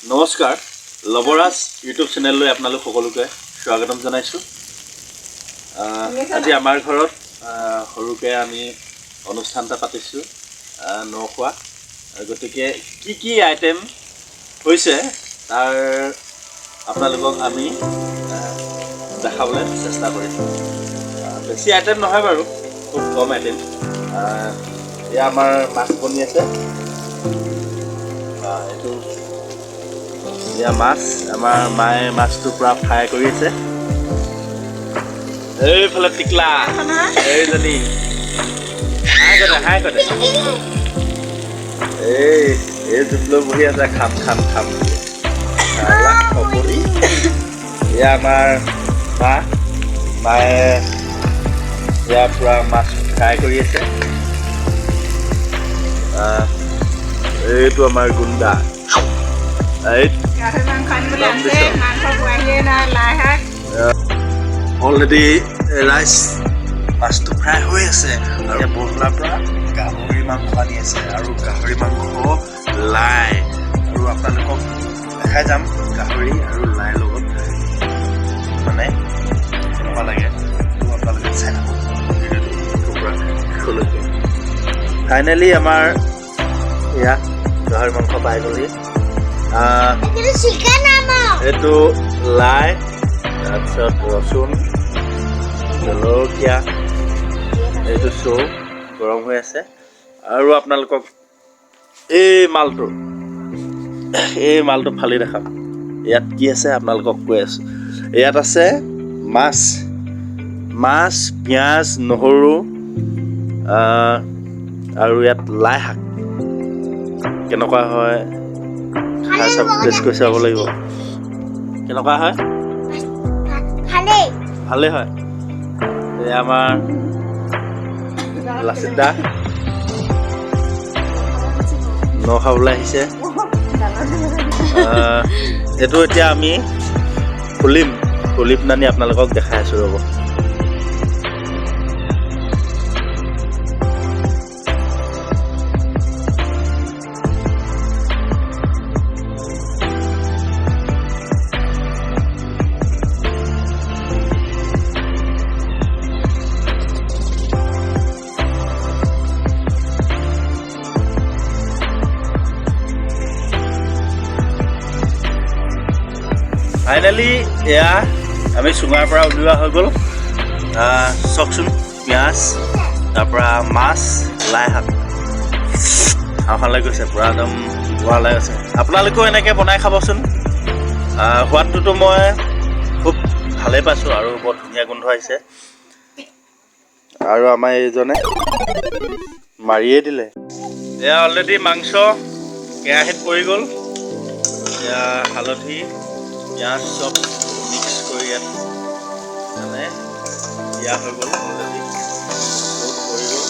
নমস্কাৰ লবৰাজ ইউটিউব চেনেললৈ আপোনালোক সকলোকে স্বাগতম জনাইছোঁ। আজি আমাৰ ঘৰত সৰুকৈ আমি অনুষ্ঠান এটা পাতিছোঁ নখোৱা, গতিকে কি আইটেম হৈছে তাৰ আপোনালোকক আমি দেখাবলৈ চেষ্টা কৰিছোঁ। বেছি আইটেম নহয় বাৰু, খুব কম আইটেম। এয়া আমাৰ মাছ বনি আছে, এইটো এয়া মাছ, আমাৰ মায়ে মাছটো পূৰা ফ্ৰাই কৰি আছে। এইফালে টিকলা এইজনী হাই কৰে এই জুপলৈ বহি আছে, খাম অপৰি। এয়া আমাৰ মায়ে এয়া পূৰা মাছ ফ্ৰাই কৰি আছে। এইটো আমাৰ গুণ্ডা, অলৰেডি ৰাইচ মাছটো ফ্ৰাই হৈ আছে আৰু বৰলাৰ পৰা গাহৰি মাংস আনি আছে আৰু গাহৰি মাংস লাই, আৰু আপোনালোকক দেখাই যাম গাহৰি আৰু লাইৰ লগত মানে কেনেকুৱা লাগে আপোনালোকে চাই থাকক ভিডিঅ'টো। ফাইনেলি আমাৰ এয়া গাহৰি মাংস পাই গ'লি। এইটো লাই, তাৰপিছত ৰচুন, জলকীয়া, এইটো চৌ গৰম হৈ আছে। আৰু আপোনালোকক এই মালটো ফালি দেখাম। ইয়াত কি আছে আপোনালোকক কৈ আছোঁ। ইয়াত আছে মাছ, পিঁয়াজ, নহৰু, আৰু ইয়াত লাই শাক। কেনেকুৱা হয় খাই চাব, টেষ্ট কৰি চাব লাগিব। কেনেকুৱা হয়? ভালেই হয়। এই আমাৰ লাচিত দা ন খাবলৈ আহিছে। এইটো এতিয়া আমি খুলিম নানি আপোনালোকক দেখাই আছোঁ ৰ'ব। ফাইনেলি এয়া আমি চুঙাৰ পৰা উলিওৱা হৈ গ'ল। চাওকচোন, পিঁয়াজ, তাৰপৰা মাছ, লাই শাক। খাওঁ লাগি গৈছে, পূৰা একদম ভাল লাগি গৈছে। আপোনালোকেও এনেকৈ বনাই খাবচোন। সোৱাদটোতো মই খুব ভালেই পাইছোঁ আৰু বৰ ধুনীয়া গোন্ধ আহিছে। আৰু আমাৰ এইজনে মাৰিয়ে দিলে। এয়া অলৰেডি মাংস কেৰাহীত পৰি গ'ল। এয়া হালধি, পিঁয়াজ চব মিক্স কৰি ইয়াত মানে দিয়া হৈ গ'ল। অলৰেডি পৰি গ'ল,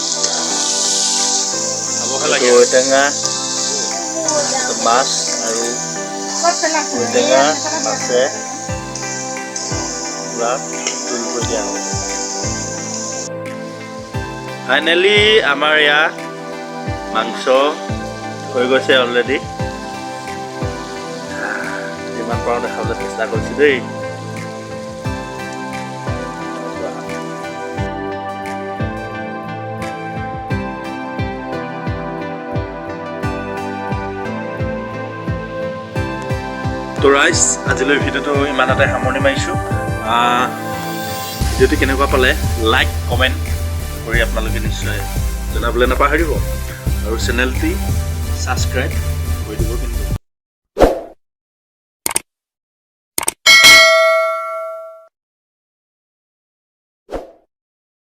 খাবহে লাগে। ঔটেঙা, মাছ আৰু ঔটেঙা মাছে পূৰা জোল কৰি দিয়া হ'ল। ফাইনেলি আমাৰ ইয়াত মাংস হৈ গৈছে অলৰেডি। যিমান পাৰোঁ দেখাবলৈ চেষ্টা কৰিছোঁ দেই। তো ৰাইজ, আজিলৈ ভিডিঅ'টো ইমানতে সামৰণি মাৰিছোঁ। ভিডিঅ'টো কেনেকুৱা পালে লাইক কমেণ্ট কৰি আপোনালোকে নিশ্চয় জনাবলৈ নাপাহৰিব, আৰু চেনেলটি ছাবস্ক্ৰাইব কৰি দিব কিন্তু।